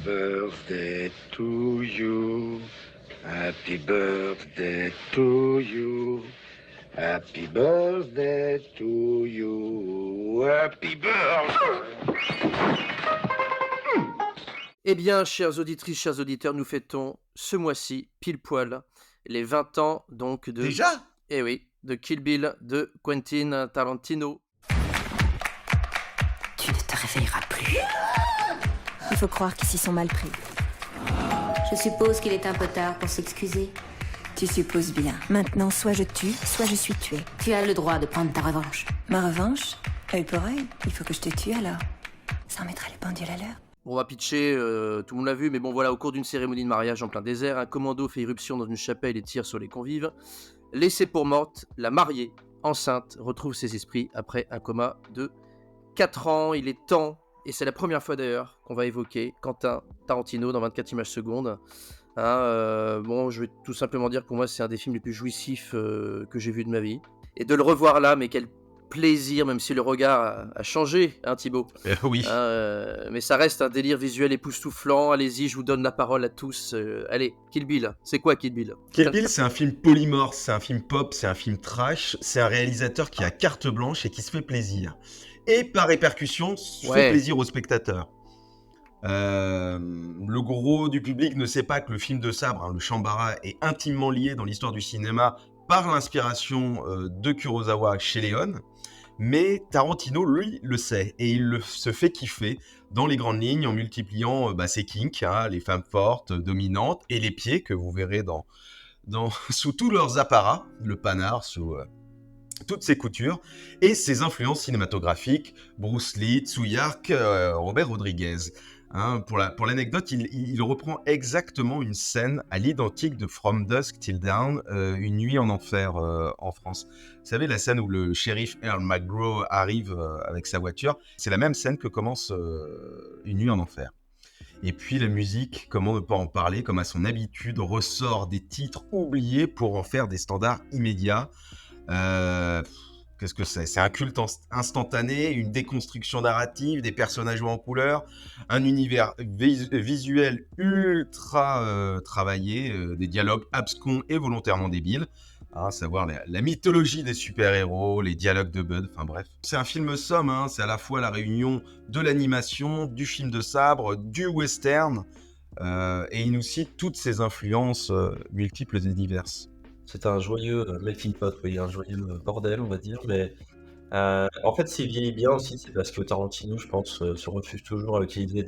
birthday to you. Happy birthday to you. Happy birthday to you. Happy birthday. Eh bien, chères auditrices, chers auditeurs, nous fêtons ce mois-ci, pile poil, les 20 ans donc de... Déjà? Eh oui, de Kill Bill de Quentin Tarantino. Tu ne te réveilleras plus. Il faut croire qu'ils s'y sont mal pris. Je suppose qu'il est un peu tard pour s'excuser. Tu supposes bien. Maintenant, soit je tue, soit je suis tuée. Tu as le droit de prendre ta revanche. Ma revanche? Œil pour œil. Il faut que je te tue alors. Ça remettra les pendules à l'heure. On va pitcher, tout le monde l'a vu, mais bon voilà, au cours d'une cérémonie de mariage en plein désert, un commando fait irruption dans une chapelle et tire sur les convives. Laissée pour morte, la mariée, enceinte, retrouve ses esprits après un coma de 4 ans. Il est temps, et c'est la première fois d'ailleurs qu'on va évoquer Quentin Tarantino dans 24 images secondes. Bon, je vais tout simplement dire que pour moi c'est un des films les plus jouissifs que j'ai vu de ma vie. Et de le revoir là, mais quel plaisir, même si le regard a changé, hein Thibaut. Oui. Mais ça reste un délire visuel époustouflant. Allez-y, je vous donne la parole à tous. Allez, Kill Bill. C'est quoi Kill Bill? Kill Bill, c'est un film polymorphe, c'est un film pop, c'est un film trash, c'est un réalisateur qui a carte blanche et qui se fait plaisir. Et par répercussion, fait plaisir aux spectateurs. Le gros du public ne sait pas que le film de sabre, le Shambara, est intimement lié dans l'histoire du cinéma par l'inspiration de Kurosawa chez Léon. Mais Tarantino, lui, le sait, et il se fait kiffer dans les grandes lignes en multipliant ses kinks, les femmes fortes, dominantes, et les pieds que vous verrez sous tous leurs apparats, le panard, sous toutes ses coutures, et ses influences cinématographiques, Bruce Lee, Tsuyark, Robert Rodriguez. Pour l'anecdote, il reprend exactement une scène à l'identique de From Dusk Till Dawn, Une nuit en enfer en France. Vous savez, la scène où le shérif Earl McGraw arrive avec sa voiture, c'est la même scène que commence Une nuit en enfer. Et puis la musique, comment ne pas en parler, comme à son habitude, ressort des titres oubliés pour en faire des standards immédiats. Qu'est-ce que c'est? C'est un culte instantané, une déconstruction narrative, des personnages joués en couleur, un univers visuel ultra travaillé, des dialogues abscons et volontairement débiles, à savoir la mythologie des super-héros, les dialogues de Bud, enfin bref. C'est un film somme, c'est à la fois la réunion de l'animation, du film de sabre, du western, et il nous cite toutes ses influences multiples et diverses. C'est un joyeux melting pot, oui, un joyeux bordel, on va dire. Mais en fait, s'il vieillit bien aussi, c'est parce que Tarantino, je pense, se refuse toujours à utiliser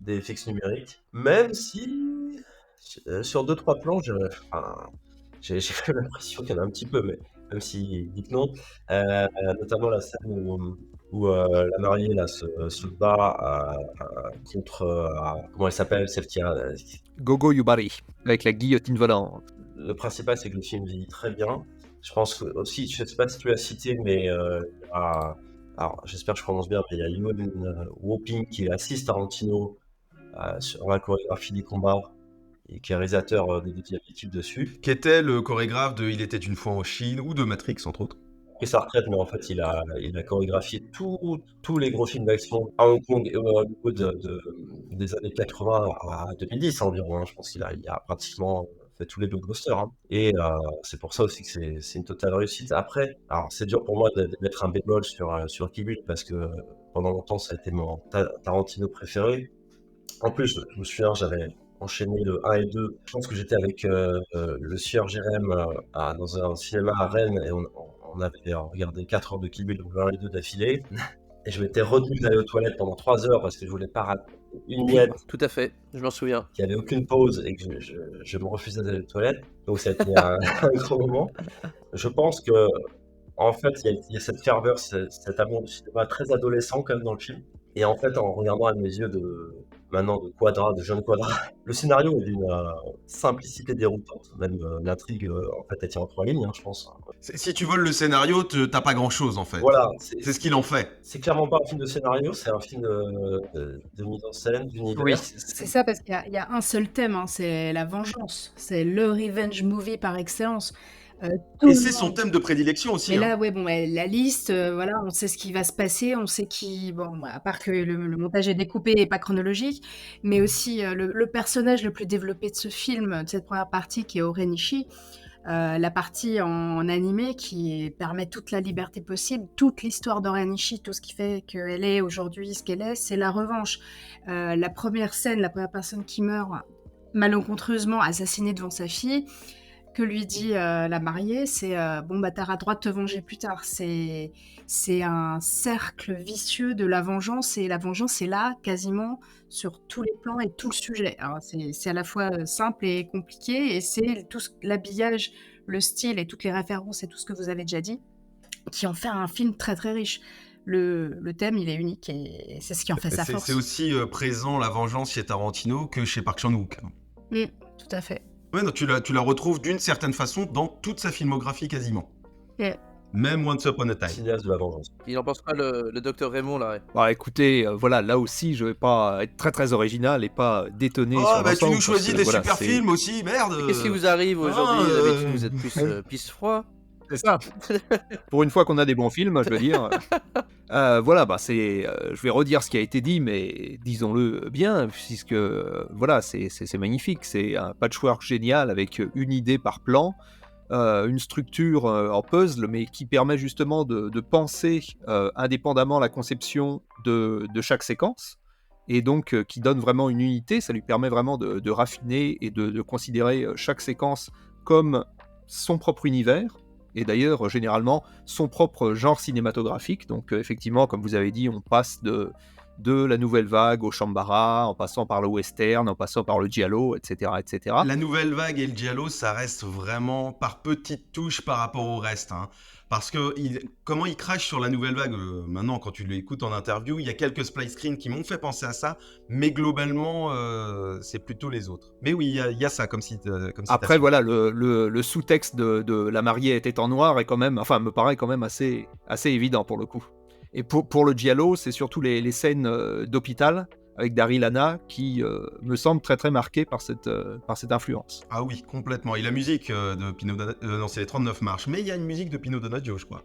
des FX numériques. Même si, sur 2-3 plans, j'ai l'impression qu'il y en a un petit peu, mais même s'il dit que non. Notamment la scène où la mariée là, se bat contre. Comment elle s'appelle, celle qui a. Gogo Yubari, avec la guillotine volante. Le principal, c'est que le film vieillit très bien. Je pense que aussi, je ne sais pas si tu l'as cité, mais alors j'espère que je prononce bien, mais il y a Ewan Woping qui assiste Tarantino sur la chorégraphie des combats et qui est réalisateur des deux diapositives dessus. Qui était le chorégraphe de Il était une fois en Chine ou de Matrix, entre autres. Il a pris sa retraite, mais en fait, il a chorégraphié tous les gros films d'action à Hong Kong et au Hollywood des années 80 à 2010 environ. Je pense qu'il a pratiquement fait tous les blockbusters. Et c'est pour ça aussi que c'est une totale réussite. Après, alors c'est dur pour moi de mettre un bémol sur Kill Bill parce que pendant longtemps, ça a été mon Tarantino préféré. En plus, je me souviens, j'avais enchaîné le 1 et 2. Je pense que j'étais avec le sieur Jérém dans un cinéma à Rennes et on avait regardé 4 heures de Kill Bill, donc le 1 et 2 d'affilée. Et je m'étais retenu d'aller aux toilettes pendant 3 heures parce que je voulais pas rater une miette. Tout à fait, je m'en souviens. Il n'y avait aucune pause et que je me refusais d'aller aux toilettes. Donc ça a été un gros moment. Je pense que, en fait, il y a cette ferveur, cet amour du cinéma très adolescent quand même dans le film. Et en fait, en regardant à mes yeux de jeune Quadra, le scénario est d'une simplicité déroutante. Même l'intrigue, en fait, elle tient en 3 lignes, je pense. Si tu voles le scénario, t'as pas grand-chose, en fait. Voilà. C'est ce qu'il en fait. C'est clairement pas un film de scénario, c'est un film de mise en scène, d'univers. Oui. C'est ça, parce qu'il y a un seul thème, c'est la vengeance. C'est le revenge movie par excellence. tout Et le c'est son monde. thème de prédilection Mais aussi, hein. là, ouais, bon, ouais, la liste, voilà, on sait ce qui va se passer, on sait qui bon, à part que le montage est découpé et pas chronologique, mais aussi, le personnage le plus développé de ce film, de cette première partie qui est Orenishi, la partie en animé qui permet toute la liberté possible, toute l'histoire d'Orenishi, tout ce qui fait qu'elle est aujourd'hui ce qu'elle est, c'est la revanche. La première scène, la première personne qui meurt malencontreusement assassinée devant sa fille, que lui dit la mariée, c'est bon bah t'auras droit de te venger plus tard. C'est un cercle vicieux de la vengeance et la vengeance est là quasiment sur tous les plans et tout le sujet. Alors c'est à la fois simple et compliqué et c'est tout l'habillage, le style et toutes les références et tout ce que vous avez déjà dit qui en fait un film très très riche. Le thème il est unique et c'est ce qui en fait sa C'est force. aussi présent la vengeance chez Tarantino que chez Park Chan-wook. Tout à fait. Ouais, donc tu la retrouves d'une certaine façon dans toute sa filmographie quasiment. Ouais. Même Once Upon a Time. Cinéaste de la vengeance. Il en pense pas le docteur Raymond là. Ouais. Bah écoutez, voilà, là aussi, je vais pas être très très original et pas détonner Oh, sur bah tu l'ensemble nous choisis des voilà, super c'est- films aussi, merde. Qu'est-ce qui vous arrive aujourd'hui Ah, D'habitude, vous êtes plus pisse froid. C'est ça. Pour une fois qu'on a des bons films, je veux dire. Voilà, bah c'est, je vais redire ce qui a été dit, mais disons-le bien, puisque voilà, c'est magnifique. C'est un patchwork génial avec une idée par plan, une structure en puzzle, mais qui permet justement de penser indépendamment la conception de chaque séquence. Et donc qui donne vraiment une unité, ça lui permet vraiment de raffiner et de considérer chaque séquence comme son propre univers, et d'ailleurs généralement son propre genre cinématographique. Donc effectivement, comme vous avez dit, on passe de la nouvelle vague au Shambara, en passant par le western, en passant par le giallo, etc. etc. La nouvelle vague et le giallo, ça reste vraiment par petites touches par rapport au reste, hein. Parce que comment il crache sur la nouvelle vague, maintenant quand tu l'écoutes en interview, il y a quelques splice screens qui m'ont fait penser à ça, mais globalement, c'est plutôt les autres. Mais oui, il y a ça comme Après, citation. voilà, le sous-texte de la mariée était en noir est quand même, enfin, me paraît quand même assez évident pour le coup. Et pour le giallo, c'est surtout les scènes d'hôpital avec Daryl Hannah qui me semblent très très marquées par cette influence. Ah oui, complètement. Et la musique de Pino Donaggio, non, c'est les 39 marches, mais il y a une musique de Pino Donaggio, je crois.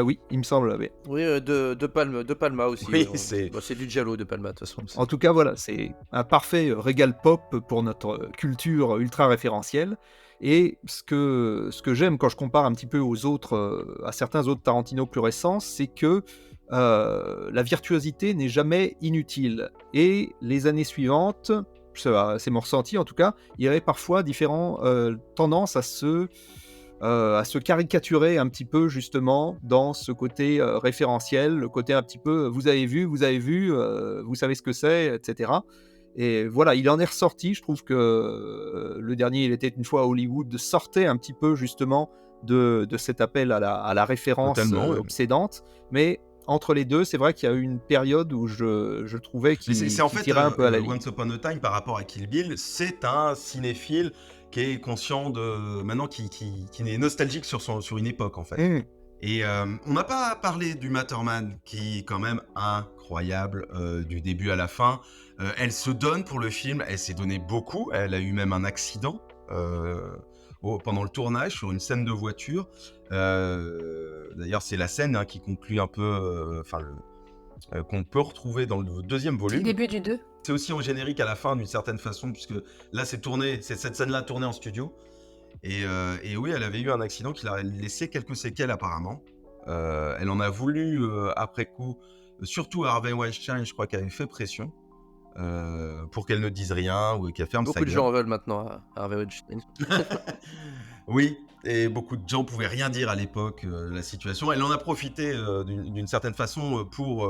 Oui, il me semble. Oui. Oui, de Palma aussi. Oui, ouais. c'est- Bah, c'est du giallo de Palma de toute façon. En tout cas, voilà, c'est un parfait régal pop pour notre culture ultra référentielle. Et ce que j'aime quand je compare un petit peu aux autres, à certains autres Tarantino plus récents, c'est que la virtuosité n'est jamais inutile. Et les années suivantes, c'est mon ressenti en tout cas, il y avait parfois différentes tendances à se caricaturer un petit peu justement dans ce côté référentiel, le côté un petit peu vous avez vu, vous savez ce que c'est, etc. Et voilà, il en est ressorti. Je trouve que le dernier, il était une fois à Hollywood, sortait un petit peu justement de cet appel à la référence Totalement, ouais. obsédante. Mais entre les deux, c'est vrai qu'il y a eu une période où je trouvais Mais qu'il c'est en fait, tirait un peu à la ligne. Once Upon a Time, par rapport à Kill Bill, c'est un cinéphile qui est conscient de... Maintenant, qui est nostalgique sur une époque, en fait. Et on n'a pas parlé du Matterman, qui est quand même incroyable du début à la fin. Elle se donne pour le film, elle s'est donné beaucoup, elle a eu même un accident pendant le tournage sur une scène de voiture. D'ailleurs, c'est la scène qui conclut un peu, qu'on peut retrouver dans le deuxième Le volume. début du 2. C'est aussi en générique à la fin d'une certaine façon, puisque là c'est cette scène-là tournée en studio. Et oui, elle avait eu un accident qui l'a laissé quelques séquelles apparemment. Elle en a voulu après coup, surtout à Harvey Weinstein, je crois qu'elle avait fait pression pour qu'elle ne dise rien ou qu'elle ferme sa Beaucoup de gueule. gens en veulent maintenant à Harvey Weinstein. Oui, et beaucoup de gens pouvaient rien dire à l'époque de la situation. Elle en a profité d'une certaine façon pour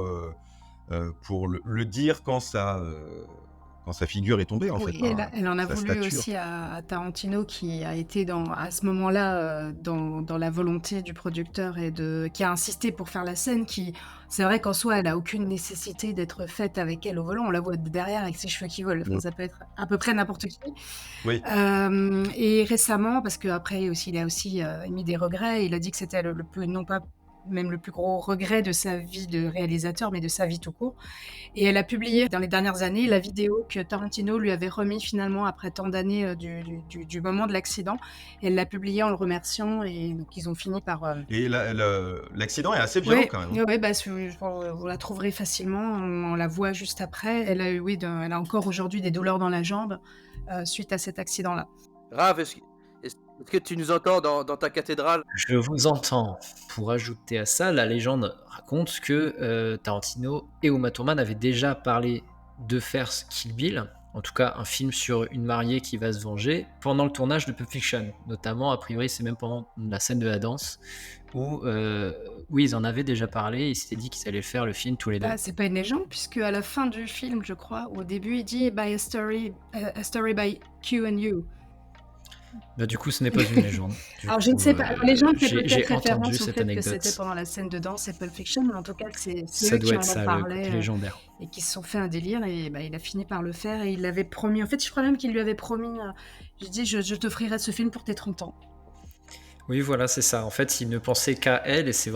le dire quand sa figure est tombée en Oui, fait. elle en a sa voulu stature. aussi à Tarantino qui a été à ce moment-là dans la volonté du producteur et qui a insisté pour faire la scène c'est vrai qu'en soi elle a aucune nécessité d'être faite avec elle au volant, on la voit de derrière avec ses cheveux qui volent, enfin, ça peut être à peu près n'importe qui. Oui. Et récemment, parce qu'après aussi, il a aussi émis des regrets, il a dit que c'était le plus, non pas même le plus gros regret de sa vie de réalisateur, mais de sa vie tout court. Et elle a publié dans les dernières années la vidéo que Tarantino lui avait remis finalement après tant d'années du moment de l'accident. Et elle l'a publiée en le remerciant et donc ils ont fini par... Et l'accident est assez violent Oui, quand même. ouais, bah, vous la trouverez facilement, on la voit juste après. Elle a eu, oui, elle a encore aujourd'hui des douleurs dans la jambe suite à cet accident-là. Raph, est-ce que tu nous entends dans ta cathédrale? Je vous entends. Pour ajouter à ça, la légende raconte que Tarantino et Uma Thurman avaient déjà parlé de faire Kill Bill, en tout cas un film sur une mariée qui va se venger, pendant le tournage de Pulp Fiction. Notamment, a priori, c'est même pendant la scène de la danse, où oui, ils en avaient déjà parlé, ils s'étaient dit qu'ils allaient faire le film tous les deux. Ah, c'est pas une légende, puisque à la fin du film, je crois, au début, il dit by a story by Q and You. Bah, du coup, ce n'est pas une légende. Alors, je ne sais pas. Les gens fait j'ai peut-être entendu référence au cette fait que anecdote. c'était pendant la scène de danse et Pulp Fiction, mais en tout cas, que c'est Ça eux qui doit en être ont ça, le parlé côté légendaire. et qui se sont fait un délire. Et bah, il a fini par le faire et il l'avait promis. En fait, je crois même qu'il lui avait promis. Je dis, je t'offrirai ce film pour tes 30 ans. Oui, voilà, c'est ça. En fait, il ne pensait qu'à elle et c'est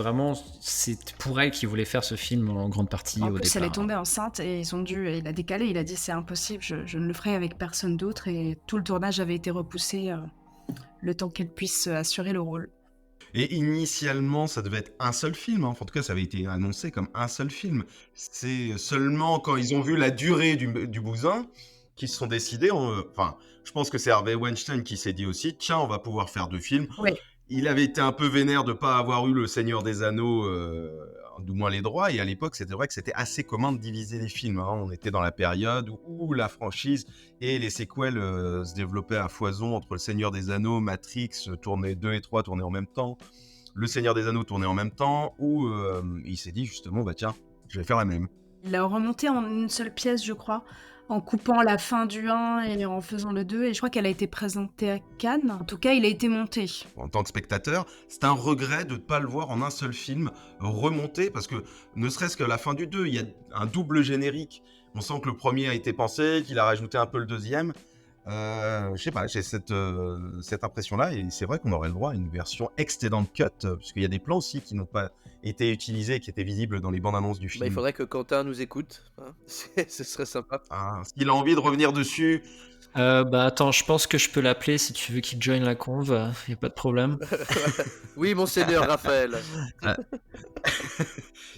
pour elle qu'il voulait faire ce film en grande partie En au plus, elle est départ. tombée enceinte et il a décalé. Il a dit, c'est impossible, je ne le ferai avec personne d'autre. Et tout le tournage avait été repoussé le temps qu'elle puisse assurer le rôle. Et initialement, ça devait être un seul film. Enfin, en tout cas, ça avait été annoncé comme un seul film. C'est seulement quand ils ont vu la durée du bousin qu'ils se sont décidés. Enfin, je pense que c'est Harvey Weinstein qui s'est dit aussi, tiens, on va pouvoir faire 2 films. Oui. Il avait été un peu vénère de ne pas avoir eu Le Seigneur des Anneaux, du moins les droits. Et à l'époque, c'était vrai que c'était assez commun de diviser les films. On était dans la période où la franchise et les séquelles se développaient à foison entre Le Seigneur des Anneaux, Matrix, tournait 2 et 3 tournaient en même temps. Le Seigneur des Anneaux tournait en même temps. Où il s'est dit justement, bah tiens, je vais faire la même. Il l'a remonté en une seule pièce, je crois, en coupant la fin du 1 et en faisant le 2. Et je crois qu'elle a été présentée à Cannes. En tout cas, il a été monté. En tant que spectateur, c'est un regret de ne pas le voir en un seul film remonter, parce que ne serait-ce qu'à la fin du 2, il y a un double générique. On sent que le premier a été pensé, qu'il a rajouté un peu le deuxième. Je sais pas, j'ai cette impression-là, et c'est vrai qu'on aurait le droit à une version extended cut, parce qu'il y a des plans aussi qui n'ont pas été utilisés, qui étaient visibles dans les bandes annonces du film. Bah, il faudrait que Quentin nous écoute, hein. Ce serait sympa. Ah, s'il a envie de revenir dessus. Bah attends, je pense que je peux l'appeler si tu veux qu'il join la conve, y a pas de problème. Oui, monseigneur Raphaël.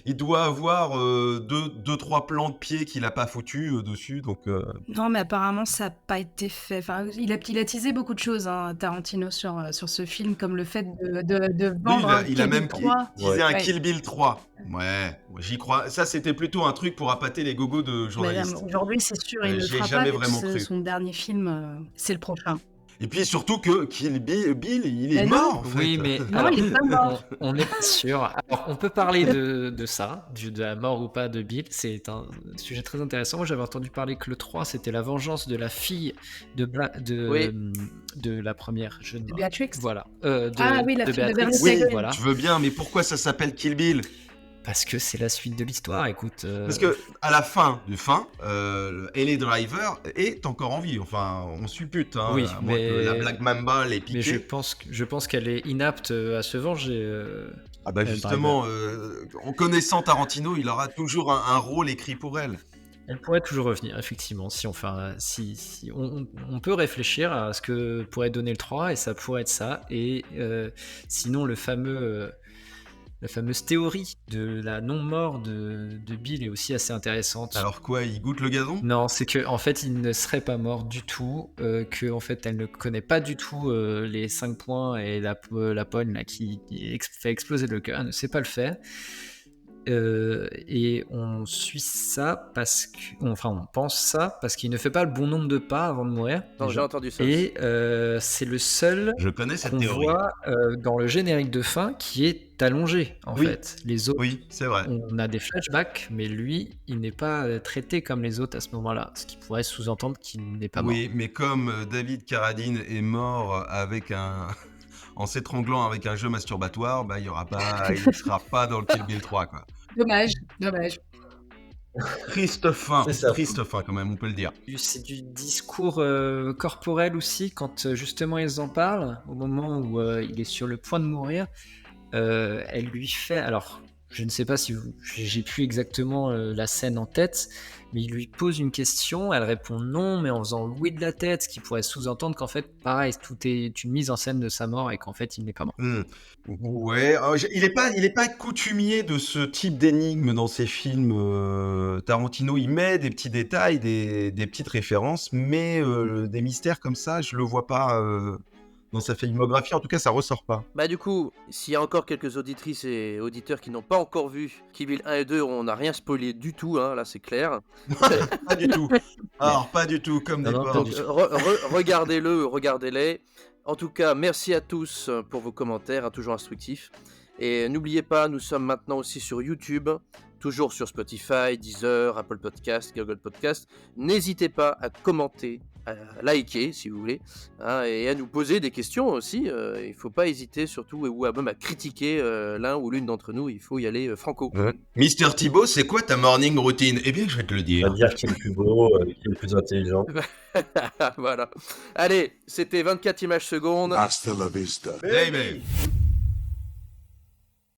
Il doit avoir 2-3 plans de pied qu'il n'a pas foutu dessus, donc... Non, mais apparemment, ça n'a pas été fait. Enfin, il a teasé beaucoup de choses, hein, Tarantino, sur ce film, comme le fait de vendre un il a Kill même Bill 3. teasé un Ouais. Kill Bill 3. Ouais, j'y crois. Ça, c'était plutôt un truc pour appâter les gogos de Mais journalistes. aujourd'hui, c'est sûr, il ne le J'y ai fera jamais pas, vu que vraiment cru. son dernier film, c'est le prochain. Et puis surtout que Kill Bill, il est Mais non. mort, en fait. Oui, mais Non, alors, il est pas mort. on n'est pas sûr. Alors, on peut parler de ça, de la mort ou pas de Bill. C'est un sujet très intéressant. Moi, j'avais entendu parler que le 3, c'était la vengeance de la fille Oui. de la première jeune. De Beatrix. Voilà. Ah oui, la fille de Béatrix, Bernice Oui, Dagan. voilà. Je veux bien, mais pourquoi ça s'appelle Kill Bill? Parce que c'est la suite de l'histoire, écoute. Parce que à la fin, Ellie Driver est encore en vie. Enfin, on suppute, hein, Oui, à moins mais- que la Black Mamba l'ait piqué. Mais je pense qu'elle est inapte à se venger. Ah bah Ellie justement, en connaissant Tarantino, il aura toujours un rôle écrit pour elle. Elle pourrait toujours revenir, effectivement. Si on peut réfléchir à ce que pourrait donner le 3, et ça pourrait être ça. Et sinon, la fameuse théorie de la non-mort de Bill est aussi assez intéressante. Alors quoi, il goûte le gazon? Non, c'est que en fait, il ne serait pas mort du tout, que en fait, elle ne connaît pas du tout les 5 points et la pogne là, qui fait exploser le cœur, elle ne sait pas le faire. Et on suit ça on pense ça parce qu'il ne fait pas le bon nombre de pas avant de mourir. Non, déjà. j'ai entendu ça. Et c'est le seul Je connais cette qu'on théorie. voit dans le générique de fin qui est allongé en Oui. fait. Les autres, Oui, c'est vrai. on a des flashbacks, mais lui, il n'est pas traité comme les autres à ce moment-là, ce qui pourrait sous-entendre qu'il n'est pas mort. Oui, mais comme David Carradine est mort en s'étranglant avec un jeu masturbatoire, bah il ne sera pas dans le Kill Bill 3, quoi. Dommage. Triste fin C'est ça. quand même, on peut le dire. C'est du discours corporel aussi, quand justement ils en parlent, au moment où il est sur le point de mourir. elle lui fait... Alors, je ne sais pas si j'ai plus exactement la scène en tête, mais il lui pose une question, elle répond non, mais en faisant le oui de la tête, ce qui pourrait sous-entendre qu'en fait, pareil, tout est une mise en scène de sa mort et qu'en fait, il n'est pas mort. Ouais, il est pas coutumier de ce type d'énigme dans ses films. Tarantino, il met des petits détails, des petites références, mais des mystères comme ça, je le vois pas dans sa filmographie. En tout cas, ça ressort pas. Bah du coup, s'il y a encore quelques auditrices et auditeurs qui n'ont pas encore vu Kill Bill 1 et 2, on n'a rien spoilé du tout, hein, là c'est clair. Pas du tout. Alors, pas du tout, comme des Non, porcs. pas Donc du tout. regardez-le, regardez-les. En tout cas, merci à tous pour vos commentaires, hein, toujours instructifs. Et n'oubliez pas, nous sommes maintenant aussi sur YouTube, toujours sur Spotify, Deezer, Apple Podcast, Google Podcast. N'hésitez pas à commenter, à liker si vous voulez, hein, et à nous poser des questions aussi. Il ne faut pas hésiter surtout, ou même à critiquer l'un ou l'une d'entre nous. Il faut y aller franco. Mister Thibault, c'est quoi ta morning routine? Eh bien, je vais te le On dire. va dire qui est le plus beau, qui est le plus intelligent. Voilà. Allez, c'était 24 images secondes. Hasta la vista. Baby.